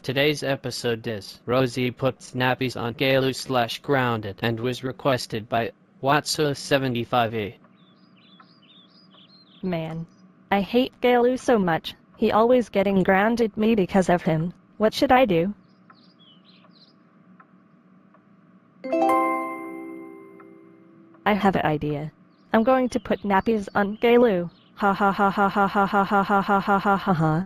Today's episode is Rosie puts nappies on Caillou/grounded and was requested by Watso75E. Man, I hate Caillou so much. He always getting grounded me because of him. What should I do? I have an idea. I'm going to put nappies on Caillou. Ha ha ha ha ha ha ha ha ha ha ha ha ha ha.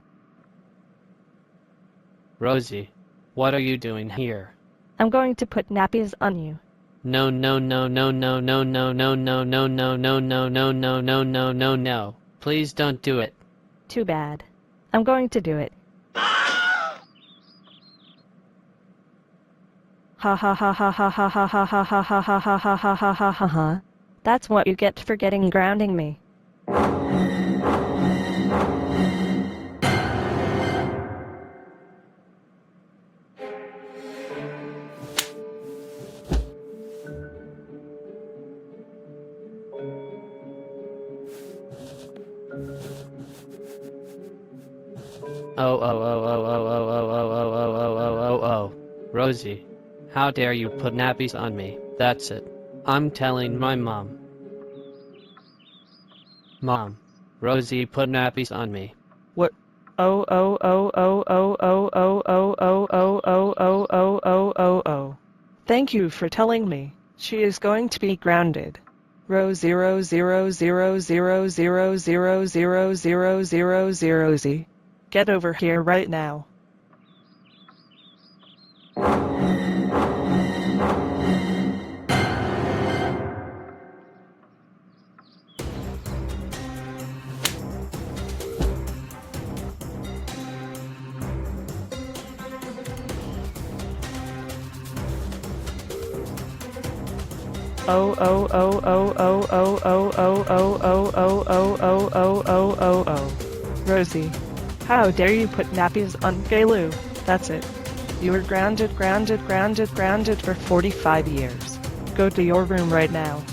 Rosie, what are you doing here? I'm going to put nappies on you. No no no no no no no no no no no no no no no no no no no. Please don't do it. Too bad. I'm going to do it. Ha ha ha ha ha ha ha ha ha ha ha ha ha ha ha ha ha ha ha. That's what you get for getting grounding me. Oh. Rosie, how dare you put nappies on me? That's it. I'm telling my mom. Mom, Rosie put nappies on me. What? Oh. Thank you for telling me. She is going to be grounded. Row 000000000Z. Get over here right now. Rosie, how dare you put nappies on Caillou? That's it. You were grounded for 45 years. Go to your room right now.